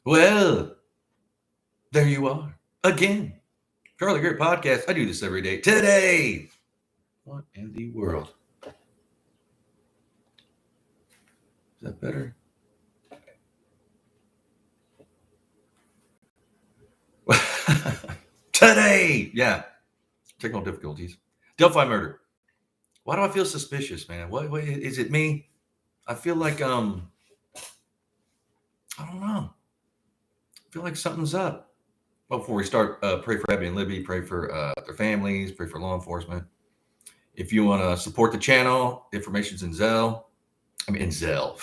Well, there you are again. Charlie Greer podcast. I do this every day. Today, what in the world? Is that better? Today, yeah. Technical difficulties. Delphi murder. Why do I feel suspicious, man? What is it me? I feel like I don't know. I feel like something's up. Well, before we start, pray for Abby and Libby. Pray for their families. Pray for law enforcement. If you want to support the channel, information's in Zelle. In Zelle.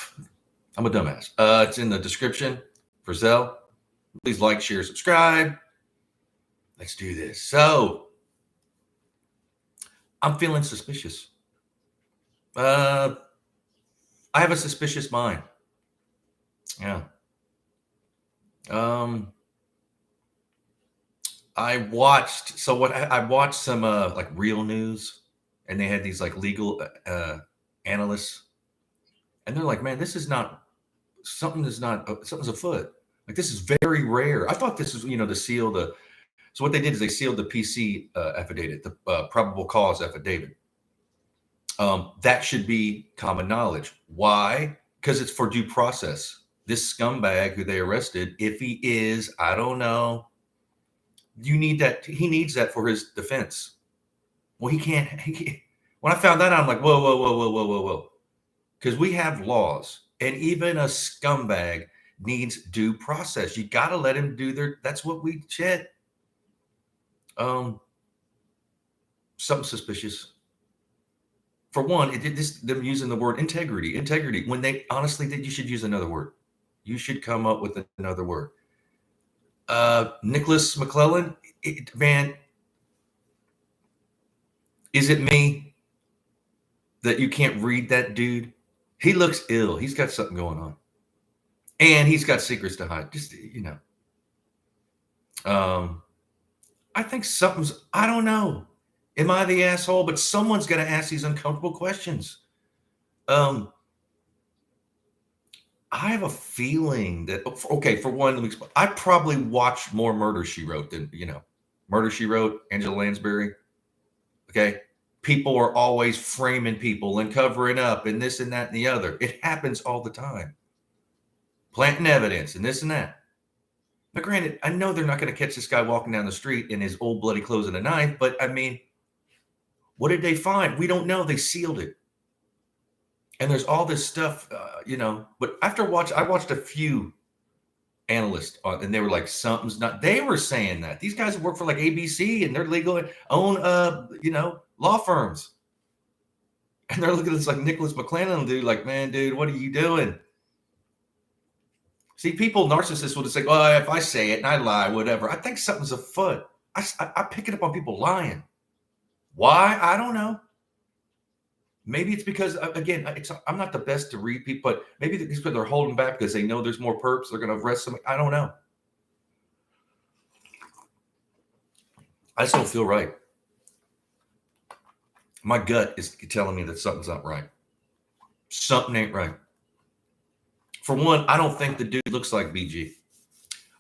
I'm a dumbass. It's in the description for Zelle. Please like, share, subscribe. Let's do this. So, I'm feeling suspicious. I have a suspicious mind. Yeah. I watched some like real news, and they had these like legal analysts, and they're like, man, something's afoot. Like, this is very rare. I thought this was, to seal the. So what they did is they sealed the PC affidavit, the probable cause affidavit. That should be common knowledge. Why? Because it's for due process. This scumbag who they arrested, if he is, I don't know. You need that. He needs that for his defense. Well, he can't. When I found that out, I'm like, whoa. Because we have laws, and even a scumbag needs due process. You got to let him do that's what we said. Something suspicious. For one, them using the word integrity, when they honestly did, you should use another word. You should come up with another word. Nicholas McClellan, man, is it me that you can't read that dude? He looks ill. He's got something going on. And he's got secrets to hide. Just, I think I don't know. Am I the asshole? But someone's got to ask these uncomfortable questions. I have a feeling that, okay, for one, I probably watched more Murder, She Wrote than, Murder, She Wrote, Angela Lansbury. Okay. People are always framing people and covering up and this and that and the other. It happens all the time. Planting evidence and this and that. But granted, I know they're not going to catch this guy walking down the street in his old bloody clothes and a knife, but what did they find? We don't know. They sealed it. And there's all this stuff, but I watched a few analysts and they were like, something's not, they were saying that these guys work for like ABC and they're legal, own, law firms. And they're looking at this like Nicholas McClellan dude, like, man, dude, what are you doing? See, narcissists will just say, well, if I say it and I lie, whatever. I think something's afoot. I pick it up on people lying. Why? I don't know. Maybe it's because, again, I'm not the best to read people, but maybe these people are holding back because they know there's more perps. They're going to arrest somebody. I don't know. I just don't feel right. My gut is telling me that something's not right. Something ain't right. For one, I don't think the dude looks like BG.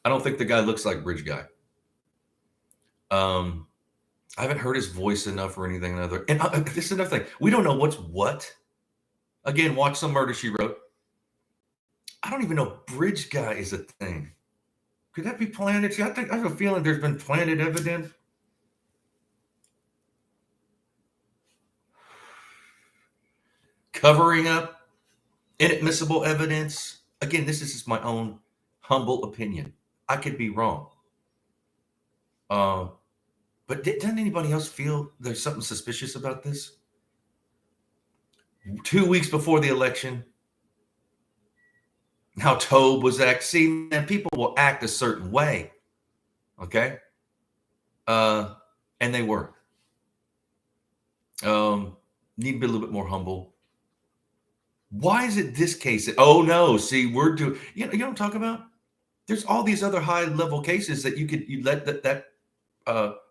I don't think the guy looks like Bridge Guy. I haven't heard his voice enough or anything other. And this is another thing. We don't know what's what. Again, watch some Murder, She Wrote. I don't even know Bridge Guy is a thing. Could that be planted? See, I have a feeling there's been planted evidence. Covering up inadmissible evidence. Again, this is just my own humble opinion. I could be wrong. But doesn't anybody else feel there's something suspicious about this? 2 weeks before the election, how Tobe was acting. See, man, people will act a certain way. Okay? And they were. Need to be a little bit more humble. Why is it this case? Oh no, see, we're doing, you know what I'm talking about? There's all these other high level cases that you let that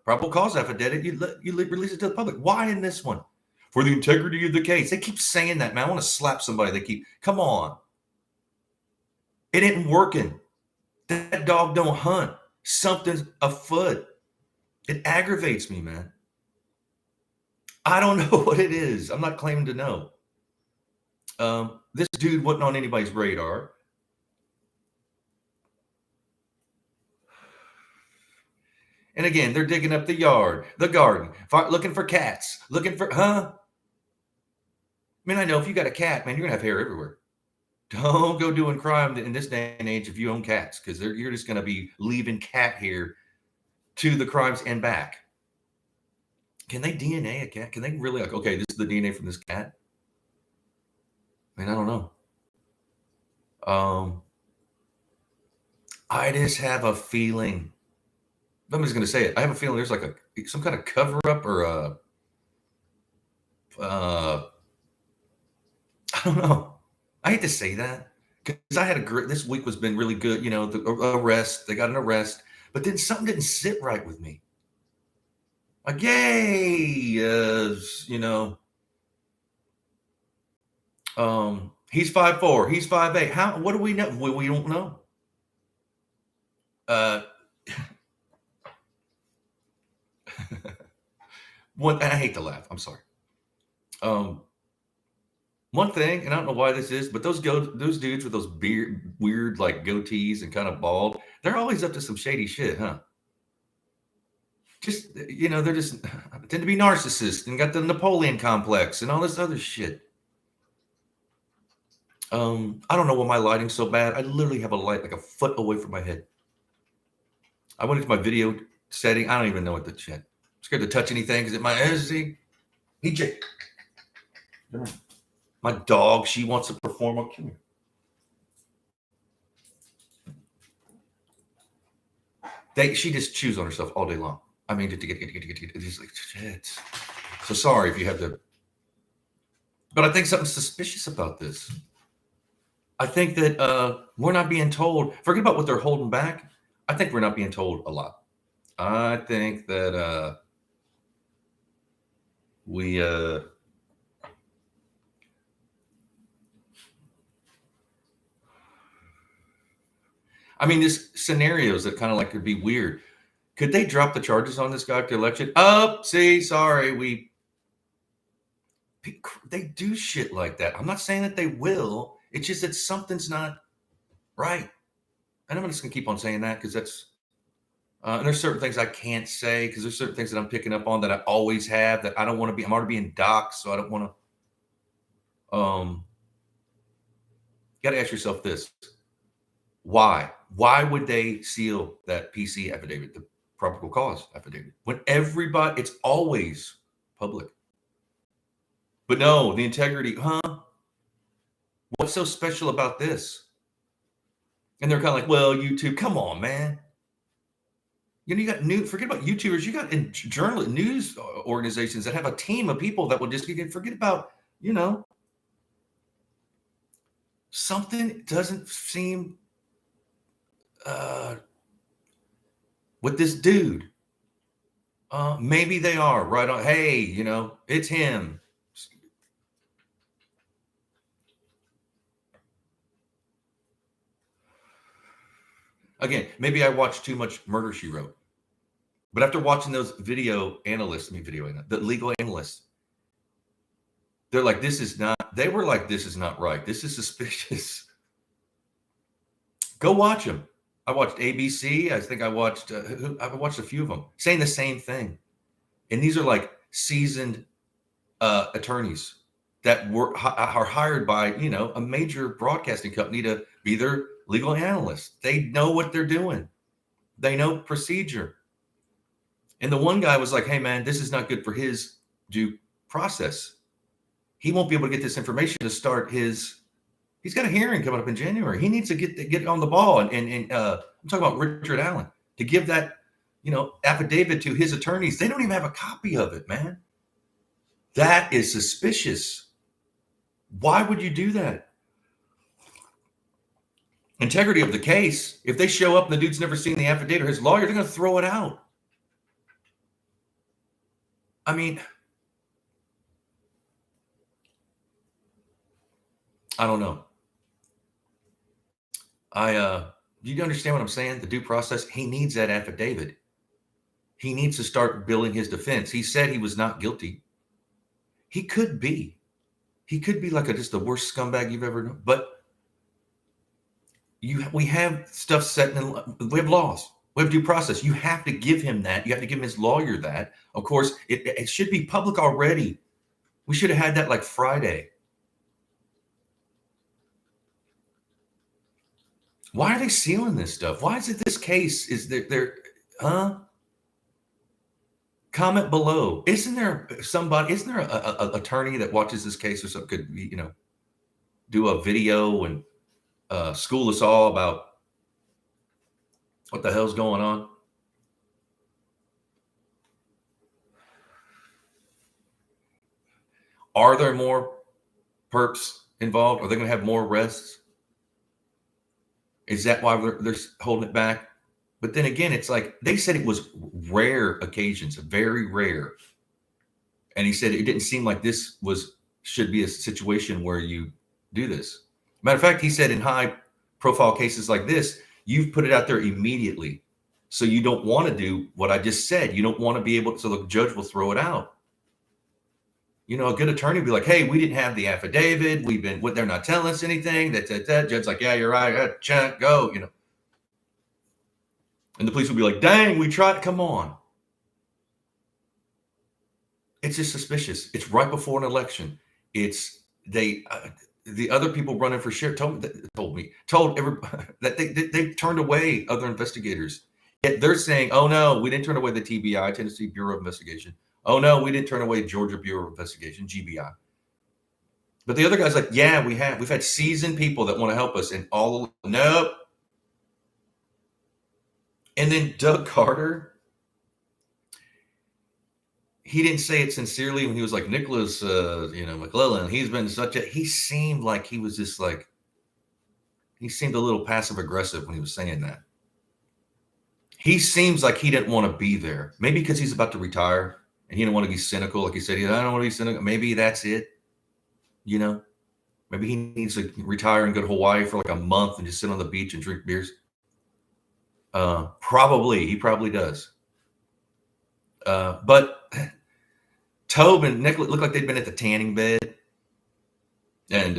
probable cause affidavit, you release it to the public. Why in this one? For the integrity of the case. They keep saying that, man. I want to slap somebody. Come on. It ain't working. That dog don't hunt. Something's afoot. It aggravates me, man. I don't know what it is. I'm not claiming to know. This dude wasn't on anybody's radar. And again, they're digging up the yard, the garden, looking for cats, looking for, I mean, I know if you got a cat, man, you're gonna have hair everywhere. Don't go doing crime in this day and age if you own cats, because you're just gonna be leaving cat hair to the crimes and back. Can they DNA a cat? Can they really, like, okay, this is the DNA from this cat? I mean, I don't know. I just have a feeling. I'm just gonna say it. I have a feeling there's like some kind of cover up or I don't know. I hate to say that because I had this week has been really good. You know, the arrest, they got an arrest, but then something didn't sit right with me. Like, yay, you know, he's 5'4", he's 5'8". How? What do we know? We don't know. And I hate to laugh. I'm sorry. One thing, and I don't know why this is, but those dudes with those weird like goatees and kind of bald, they're always up to some shady shit, huh? Just, you know, they're just tend to be narcissists and got the Napoleon complex and all this other shit. I don't know why my lighting's so bad. I literally have a light like a foot away from my head. I went into my video setting. I don't even know what the shit. I'm scared to touch anything because it might see. EJ. My dog, she wants to perform. Come here. She just chews on herself all day long. I mean, to get. It's just like shit. So sorry if you have to. But I think something's suspicious about this. I think that we're not being told. Forget about what they're holding back. I think we're not being told a lot. I think that we. I mean, there's scenarios that kind of like could be weird. Could they drop the charges on this guy after election? Oh, see, sorry, they do shit like that. I'm not saying that they will. It's just that something's not right. And I'm just gonna keep on saying that because that's and there's certain things I can't say because there's certain things that I'm picking up on that I always have that I don't want to be. I'm already being doxxed, so I don't want to. You got to ask yourself this: why? Why would they seal that PC affidavit, the probable cause affidavit, when everybody? It's always public. But no, the integrity, huh? What's so special about this? And they're kind of like, well, YouTube, come on, man. You know, you got forget about YouTubers, you got news organizations that have a team of people that will just forget about, you know, something doesn't seem with this dude. Maybe they are right on. Hey, you know, it's him. Again, maybe I watched too much Murder, She Wrote. But after watching those the legal analysts, they're like, they were like, this is not right. This is suspicious. Go watch them. I watched ABC. I think I watched a few of them saying the same thing. And these are like seasoned attorneys that are hired by, you know, a major broadcasting company to be their legal analyst. They know what they're doing. They know procedure. And the one guy was like, hey, man, this is not good for his due process. He won't be able to get this information to start he's got a hearing coming up in January. He needs to get on the ball. And I'm talking about Richard Allen to give that, you know, affidavit to his attorneys. They don't even have a copy of it, man. That is suspicious. Why would you do that? Integrity of the case. If they show up and the dude's never seen the affidavit or his lawyer, they're going to throw it out. I mean, I don't know. Do you understand what I'm saying? The due process, he needs that affidavit. He needs to start building his defense. He said he was not guilty. He could be. He could be like just the worst scumbag you've ever known. But we have stuff set in, we have laws. We have due process. You have to give him that. You have to give his lawyer that. Of course, it should be public already. We should have had that like Friday. Why are they sealing this stuff? Why is it this case? Is there, Comment below. Isn't there a attorney that watches this case or something could, do a video and school us all about what the hell's going on? Are there more perps involved? Are they going to have more arrests? Is that why they're holding it back? But then again, it's like they said it was rare occasions, very rare. And he said it didn't seem like this should be a situation where you do this. Matter of fact, he said in high profile cases like this, you've put it out there immediately. So you don't want to do what I just said. You don't want to be able to, so the judge will throw it out. A good attorney will be like, hey, we didn't have the affidavit. They're not telling us anything. That. Judge's like, yeah, you're right. Check, go, And the police will be like, dang, we tried. Come on. It's just suspicious. It's right before an election. The other people running for sheriff told everybody that they turned away other investigators. Yet they're saying, oh no, we didn't turn away the TBI, Tennessee Bureau of Investigation. Oh no, we didn't turn away Georgia Bureau of Investigation, GBI. But the other guy's like, yeah, we have. We've had seasoned people that want to help us, and nope. And then Doug Carter, he didn't say it sincerely when he was like, Nicholas, McClellan, he seemed like he was just like, he seemed a little passive aggressive when he was saying that. He seems like he didn't want to be there. Maybe because he's about to retire and he didn't want to be cynical. Like he said, I don't want to be cynical. Maybe that's it. Maybe he needs to retire and go to Hawaii for like a month and just sit on the beach and drink beers. He probably does. But Tobe and Nicholas looked like they'd been at the tanning bed. And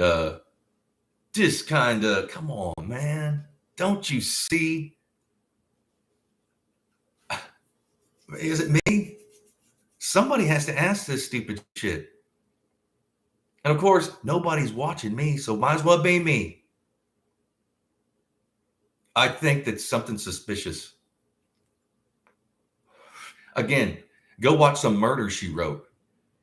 just kind of, come on, man. Don't you see? Is it me? Somebody has to ask this stupid shit. And of course, nobody's watching me, so might as well be me. I think that's something suspicious. Again, go watch some Murder, She Wrote.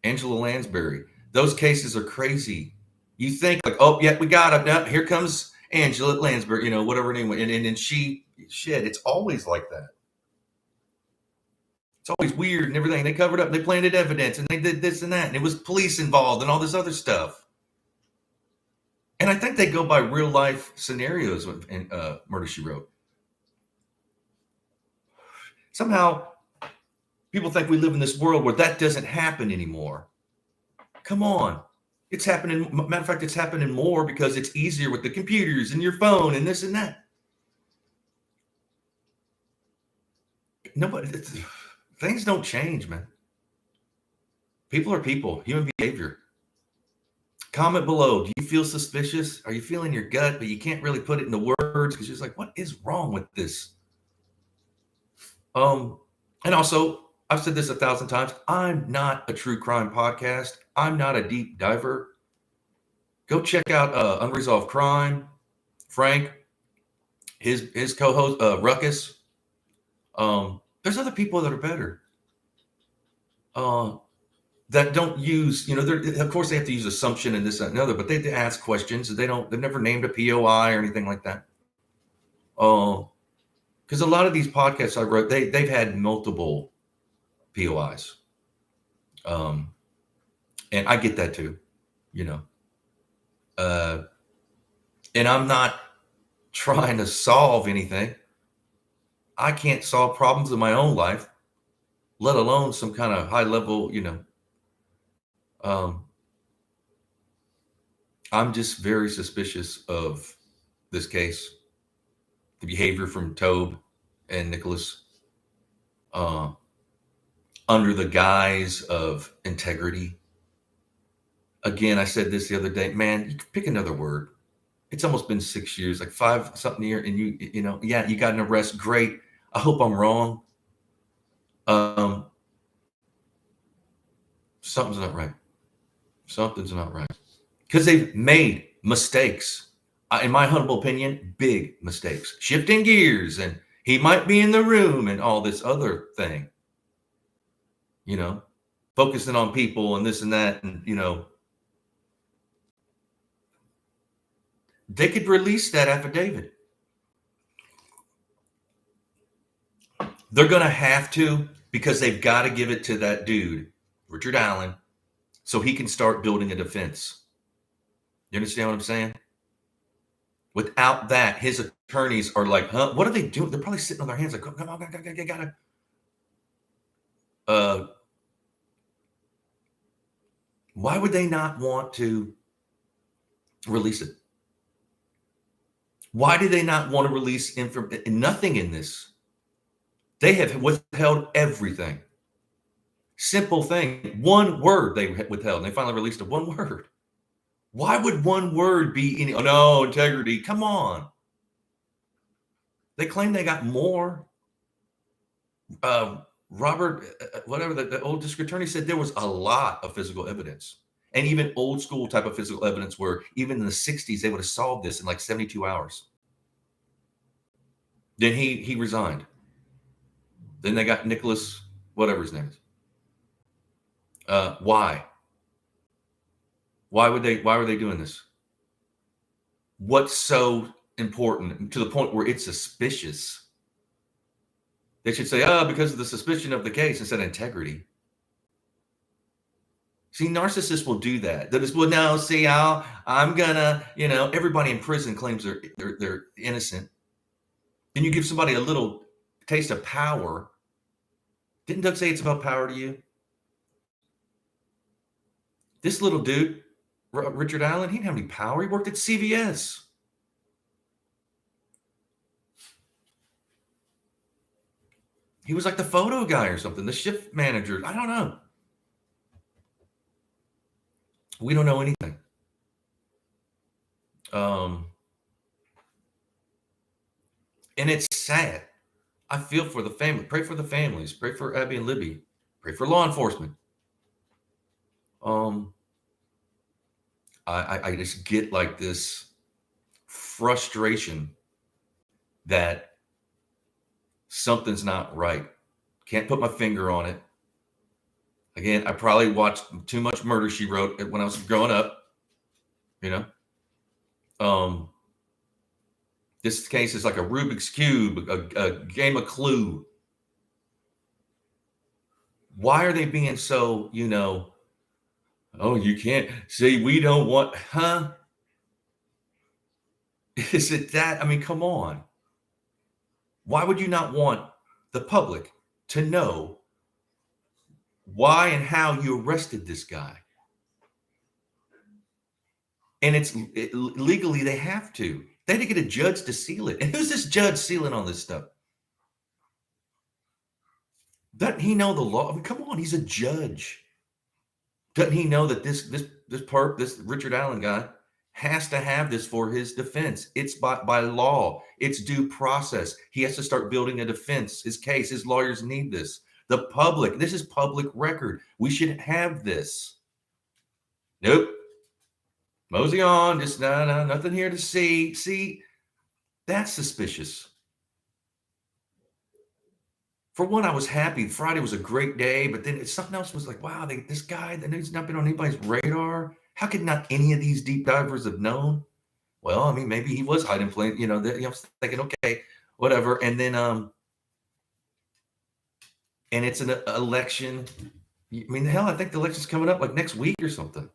Angela Lansbury. Those cases are crazy. You think like, oh, yeah, we got it. Now, here comes Angela Lansbury, whatever her name was. And it's always like that. It's always weird and everything. They covered up, they planted evidence, and they did this and that. And it was police involved and all this other stuff. And I think they go by real life scenarios in Murder, She Wrote. Somehow, people think we live in this world where that doesn't happen anymore. Come on. It's happening. Matter of fact, it's happening more because it's easier with the computers and your phone and this and that. Things don't change, man. People are people, human behavior. Comment below. Do you feel suspicious? Are you feeling your gut, but you can't really put it into words because you're just like, what is wrong with this? And also, I've said this 1,000 times. I'm not a true crime podcast. I'm not a deep diver. Go check out Unresolved Crime, Frank, his co-host, Ruckus. There's other people that are better. That don't use, of course they have to use assumption and this, that, and the other, but they ask questions. They've never named a POI or anything like that. Because a lot of these podcasts I wrote, they've had multiple POIs. And I get that too, and I'm not trying to solve anything. I can't solve problems in my own life, let alone some kind of high level, I'm just very suspicious of this case. the behavior from Tobe and Nicholas, uh, under the guise of integrity. Again, I said this the other day, man, you can pick another word. It's almost been 6 years, like 5 something year, and you know, yeah, you got an arrest. Great. I hope I'm wrong. Um, something's not right. Something's not right. Because they've made mistakes. In my humble opinion, big mistakes. Shifting gears, and he might be in the room, and all this other thing. You know, focusing on people and this and that, and you know, they could release that affidavit. They're going to have to, because they've got to give it to that dude, Richard Allen, so he can start building a defense. You understand what I'm saying? Without that, his attorneys are like, huh, what are they doing? They're probably sitting on their hands like, come on, gotta. Why would they not want to release it? Why do they not want to release nothing in this? They have withheld everything. Simple thing. One word they withheld, and they finally released one word. Why would one word be any? Oh, no, integrity. Come on. They claim they got more. Robert, whatever, the old district attorney said there was a lot of physical evidence, and even old school type of physical evidence where even in the 60s, they would have solved this in like 72 hours. Then he resigned. Then they got Nicholas, whatever his name is. Why? Why were they doing this? What's so important to the point where it's suspicious? They should say, because of the suspicion of the case instead of integrity. See, narcissists will do that. They'll just, well, no, see, I'm gonna, you know, everybody in prison claims they're innocent. Then you give somebody a little taste of power. Didn't Doug say it's about power to you? This little dude, Richard Allen, he didn't have any power. He worked at CVS. He was like the photo guy or something, the shift manager. I don't know. We don't know anything. And it's sad. I feel for the family. Pray for the families. Pray for Abby and Libby. Pray for law enforcement. I just get like this frustration that something's not right. Can't put my finger on it. Again, I probably watched too much Murder, She Wrote when I was growing up. You know, this case is like a Rubik's Cube, a game of Clue. Why are they being so, you know, oh, you can't say we don't want, huh? Is it that? I mean, come on. Why would you not want the public to know why and how you arrested this guy? And legally, they have to. They had to get a judge to seal it. And who's this judge sealing on this stuff? Doesn't he know the law? I mean, come on, he's a judge. Doesn't he know that this Richard Allen guy has to have this for his defense? It's by law. It's due process. He has to start building a defense. His case, his lawyers need this. The public, this is public record. We should have this. Nope. Mosey on. Just no, nothing here to see. See, that's suspicious. For one, I was happy. Friday was a great day, but then something else was like, wow, this guy, that he's not been on anybody's radar. How could not any of these deep divers have known? Well, I mean, maybe he was hiding plain, you know, I was thinking, okay, whatever. And then, and it's an election. I mean, hell, I think the election's coming up like next week or something.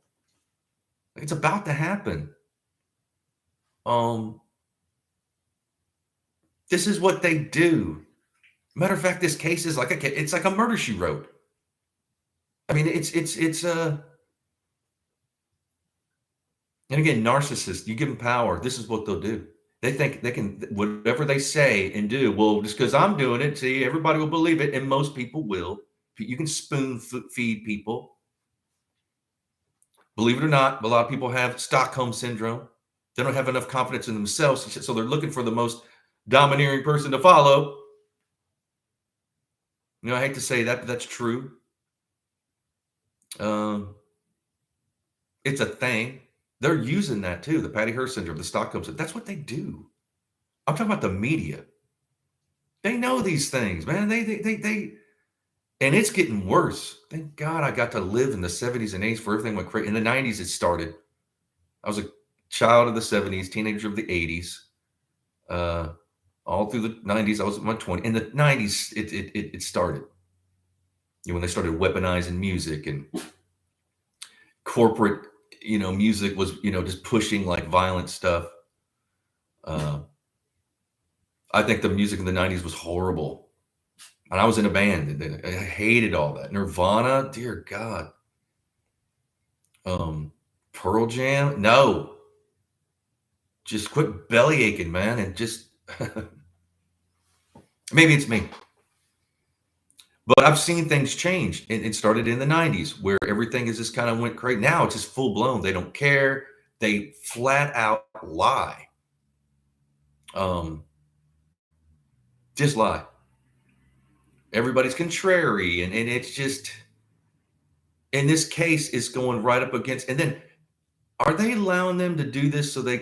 Like, it's about to happen. This is what they do. Matter of fact, this case is it's like a Murder, She Wrote. I mean, it's and again, narcissists, you give them power. This is what they'll do. They think they can whatever they say and do. Well, just because I'm doing it, see, everybody will believe it, and most people will. You can spoon feed people. Believe it or not, a lot of people have Stockholm syndrome. They don't have enough confidence in themselves, so they're looking for the most domineering person to follow. I hate to say that, but that's true. Um, it's a thing. They're using that too. The Patty Hearst syndrome, the Stockholm syndrome. That's what they do. I'm talking about the media. They know these things, man. They, and it's getting worse. Thank God I got to live in the 70s and 80s for everything went crazy. In the 90s, it started. I was a child of the 70s, teenager of the 80s. All through the 90s, I was in my 20s. In the 90s, it started. When they started weaponizing music and corporate, music was, just pushing like violent stuff. I think the music in the 90s was horrible. And I was in a band and I hated all that. Nirvana, dear God. Pearl Jam, no. Just quit belly aching, man, and just maybe it's me. But I've seen things change. It started in the 90s where everything is just kind of went crazy. Now it's just full blown. They don't care. They flat out lie. Just lie. Everybody's contrary. And it's just, in this case, it's going right up against. And then are they allowing them to do this so there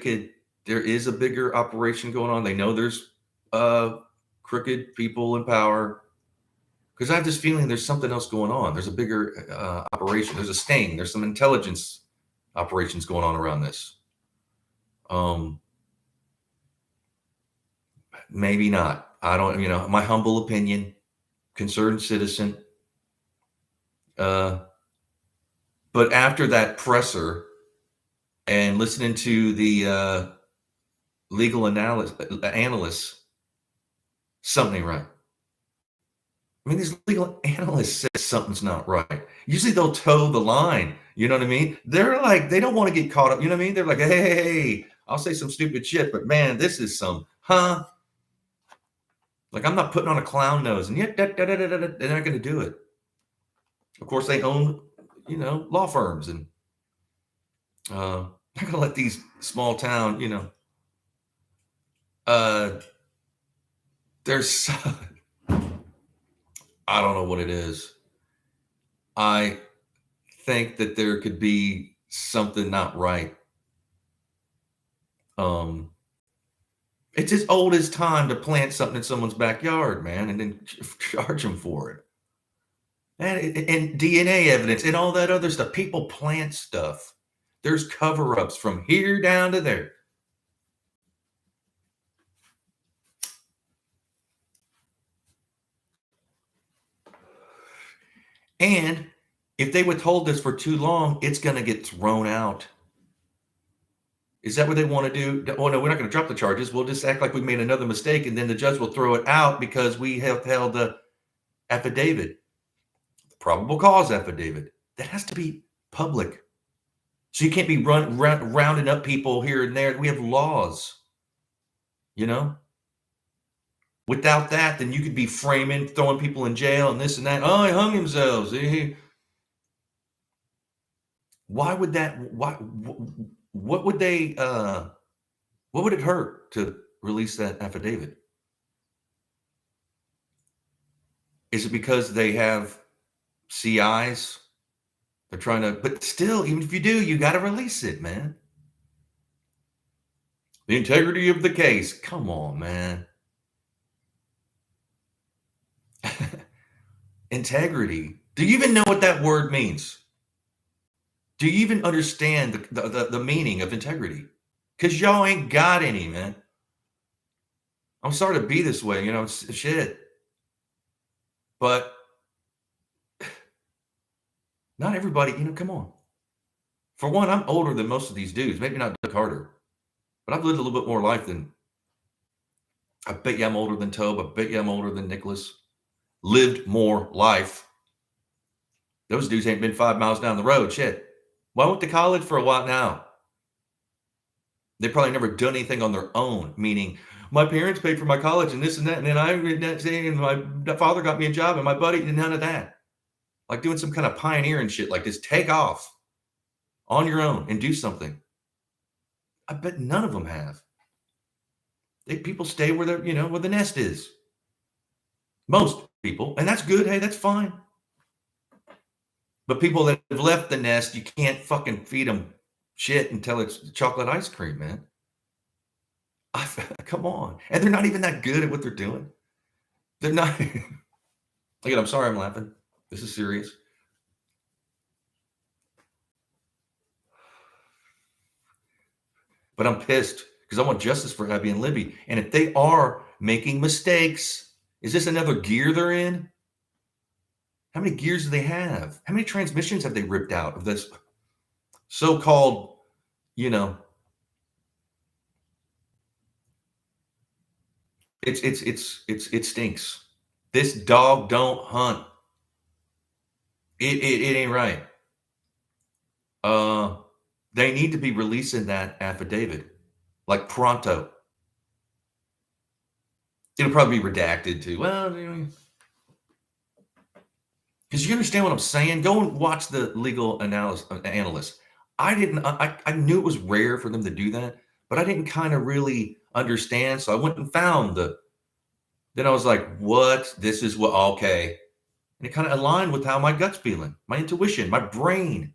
is a bigger operation going on? They know there's crooked people in power. Because I have this feeling there's something else going on. There's a bigger operation. There's a sting. There's some intelligence operations going on around this. Maybe not. I don't, my humble opinion, concerned citizen. But after that presser and listening to the legal analysts, something ain't right. I mean, these legal analysts say something's not right. Usually they'll toe the line. You know what I mean? They're like, they don't want to get caught up. You know what I mean? They're like, hey, I'll say some stupid shit, but man, this is some, Like, I'm not putting on a clown nose, and yet they're not going to do it. Of course, they own, law firms, and not going to let these small town, there's, I don't know what it is. I think that there could be something not right. It's as old as time to plant something in someone's backyard, man, and then charge them for it. And DNA evidence and all that other stuff. People plant stuff. There's cover-ups from here down to there. And if they withhold this for too long, it's going to get thrown out. Is that what they want to do? Oh, no, we're not going to drop the charges. We'll just act like we made another mistake, and then the judge will throw it out because we have held the affidavit, the probable cause affidavit. That has to be public. So you can't be rounding up people here and there. We have laws, Without that, then you could be framing, throwing people in jail and this and that. Oh, he hung himself. Why would that? What would they? What would it hurt to release that affidavit? Is it because they have CIs? They're trying to, but still, even if you do, you got to release it, man. The integrity of the case. Come on, man. Integrity. Do you even know what that word means? Do you even understand the meaning of integrity? Because y'all ain't got any, man. I'm sorry to be this way, shit. But not everybody, come on. For one, I'm older than most of these dudes. Maybe not Doug Carter. But I've lived a little bit more life than, I bet you I'm older than Tobe. I bet you I'm older than Nicholas. Lived more life. Those dudes ain't been 5 miles down the road. Shit. Well, I went to college for a while now. They probably never done anything on their own, meaning my parents paid for my college and this and that, and then I did that thing, and my father got me a job, and my buddy did none of that. Like doing some kind of pioneering shit like this, take off on your own and do something. I bet none of them have. People stay where they're, where the nest is. Most people, and that's good. Hey, that's fine. But people that have left the nest, you can't fucking feed them shit until it's chocolate ice cream, man. Come on. And they're not even that good at what they're doing. They're not. Again, I'm sorry I'm laughing. This is serious. But I'm pissed because I want justice for Abby and Libby. And if they are making mistakes, is this another gear they're in? How many gears do they have? How many transmissions have they ripped out of this so-called, it stinks. This dog don't hunt. It ain't right. They need to be releasing that affidavit, like pronto. It'll probably be redacted too. Well, because you understand what I'm saying. Go and watch the legal analyst. I knew it was rare for them to do that, but I didn't kind of really understand. So I went and found then I was like, what? This is what, okay. And it kind of aligned with how my gut's feeling, my intuition, my brain.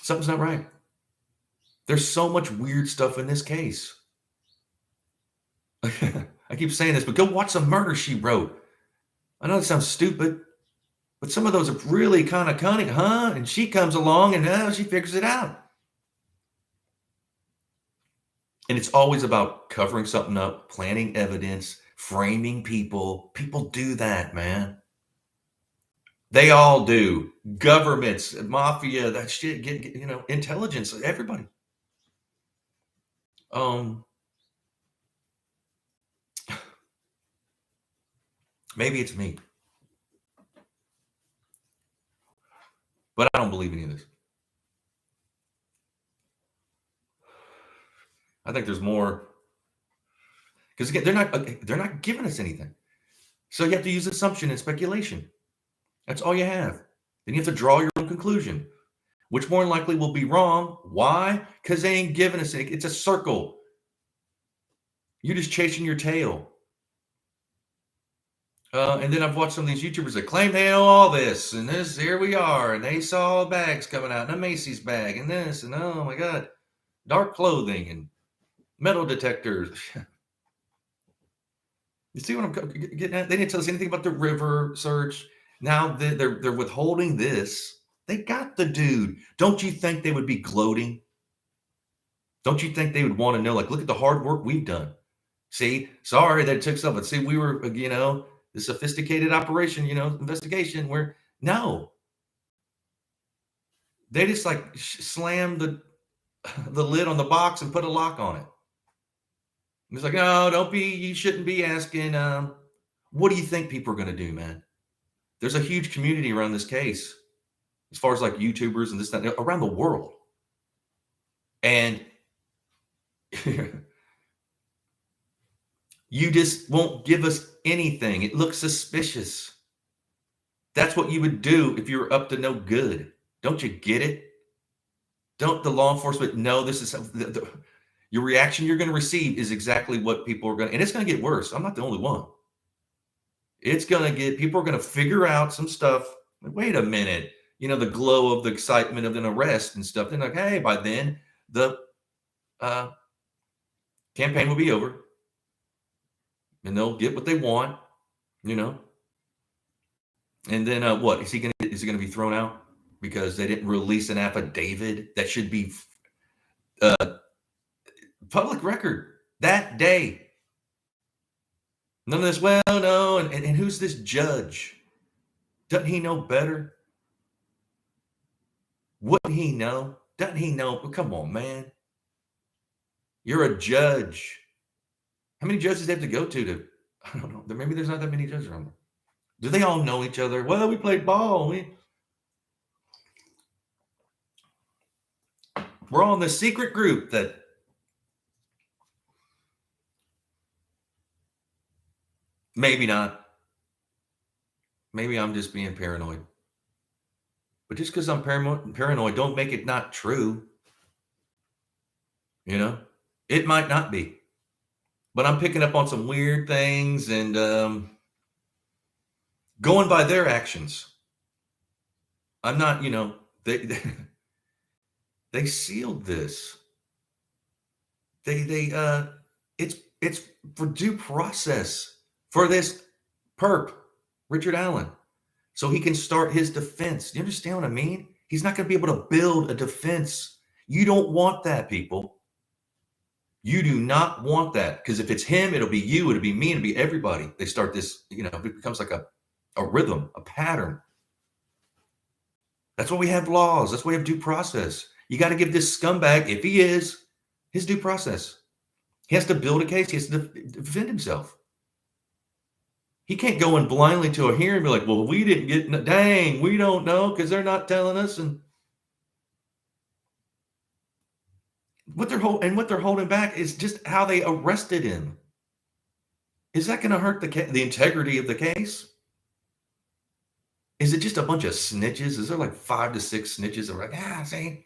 Something's not right. There's so much weird stuff in this case. I keep saying this, but go watch the Murder, She Wrote. I know it sounds stupid, but some of those are really kind of cunning, huh? And she comes along and now she figures it out. And it's always about covering something up, planting evidence, framing people. People do that, man. They all do. Governments, mafia, that shit, intelligence, everybody. Maybe it's me. But I don't believe any of this. I think there's more. Because again, they're not giving us anything. So you have to use assumption and speculation. That's all you have. Then you have to draw your own conclusion, which more than likely will be wrong. Why? Because they ain't giving us anything. It's a circle. You're just chasing your tail. And then I've watched some of these YouTubers that claim they know all this, and this, here we are, and they saw bags coming out, and a Macy's bag, and this, and oh my God, dark clothing, and metal detectors. You see what I'm getting at? They didn't tell us anything about the river search. Now they're withholding this. They got the dude. Don't you think they would be gloating? Don't you think they would want to know, like, look at the hard work we've done. See, sorry that it took something. See, we were, the sophisticated operation, investigation where, no. They just like slammed the lid on the box and put a lock on it. It's like, no, you shouldn't be asking, what do you think people are going to do, man? There's a huge community around this case, as far as like YouTubers and this, that, around the world. And you just won't give us anything. It looks suspicious. That's what you would do if you were up to no good. Don't you get it? Don't the law enforcement know this is your reaction you're going to receive is exactly what people are going to, and it's going to get worse. I'm not the only one. It's going to get, people are going to figure out some stuff. Wait a minute. The glow of the excitement of an arrest and stuff. They're like, hey, by then the campaign will be over and they'll get what they want, and then what is he going to be thrown out because they didn't release an affidavit that should be public record that day? None of this. Well, no. And who's this judge? Doesn't he know better? Wouldn't he know? Doesn't he know? Well, come on, man. You're a judge. How many judges do they have to go to? I don't know. Maybe there's not that many judges around there. Do they all know each other? Well, we played ball. We're all in the secret group that maybe not. Maybe I'm just being paranoid. But just because I'm paranoid, don't make it not true. You know, it might not be. But I'm picking up on some weird things and going by their actions. I'm not, they they sealed this. They it's for due process for this perp, Richard Allen, so he can start his defense. You understand what I mean? He's not going to be able to build a defense. You don't want that, people. You do not want that, because if it's him, it'll be you, it'll be me, it'll be everybody. They start this, it becomes like a rhythm, a pattern. That's why we have laws. That's why we have due process. You got to give this scumbag, if he is, his due process. He has to build a case. He has to defend himself. He can't go in blindly to a hearing and be like, well, we didn't get, dang, we don't know because they're not telling us. And what they're holding back is just how they arrested him. Is that going to hurt the integrity of the case? Is it just a bunch of snitches? Is there like 5 to 6 snitches that are like, see?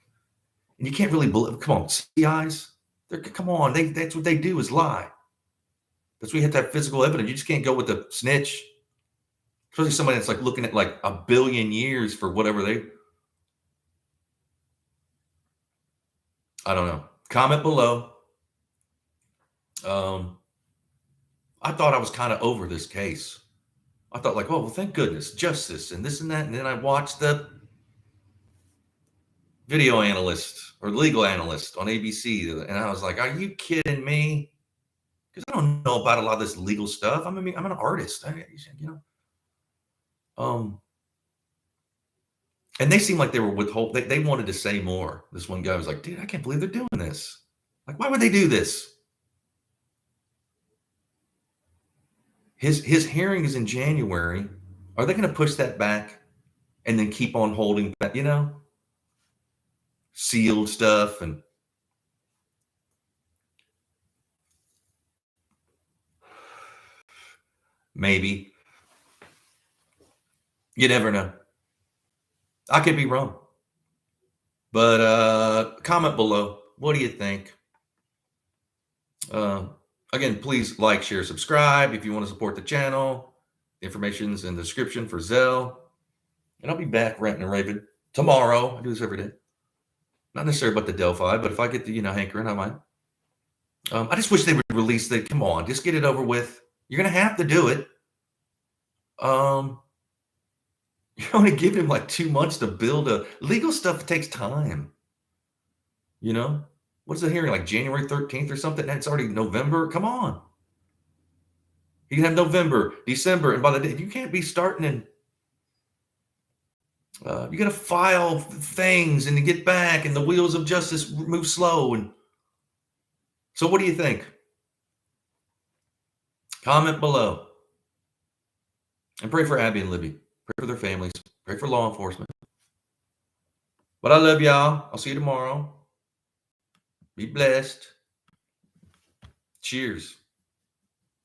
And you can't really believe, come on, CIs? Come on, that's what they do, is lie. That's why you have to have physical evidence. You just can't go with the snitch. Especially somebody that's like looking at like 1 billion years for whatever I don't know. Comment below. I thought I was kind of over this case. I thought like, well, thank goodness, justice and this and that. And then I watched the video analyst or legal analyst on ABC. And I was like, are you kidding me? Because I don't know about a lot of this legal stuff. I'm an artist, and they seemed like they were withholding. They wanted to say more. This one guy was like, dude, I can't believe they're doing this. Like, why would they do this? His hearing is in January. Are they going to push that back and then keep on holding back, sealed stuff? And maybe. You never know. I could be wrong. But comment below. What do you think? Again, please like, share, subscribe if you want to support the channel. The information's in the description for Zelle. And I'll be back ranting and raving tomorrow. I do this every day. Not necessarily about the Delphi, but if I get the, hankering, I might. I just wish they would release the, come on, just get it over with. You're going to have to do it. You're going to give him like 2 months to build a legal stuff. It takes time. What's the hearing, like January 13th or something? And it's already November. Come on. You can have November, December, and by the day, you can't be starting in. You got to file things and to get back, and the wheels of justice move slow. And so, what do you think? Comment below. And pray for Abby and Libby. Pray for their families. Pray for law enforcement. But I love y'all. I'll see you tomorrow. Be blessed. Cheers.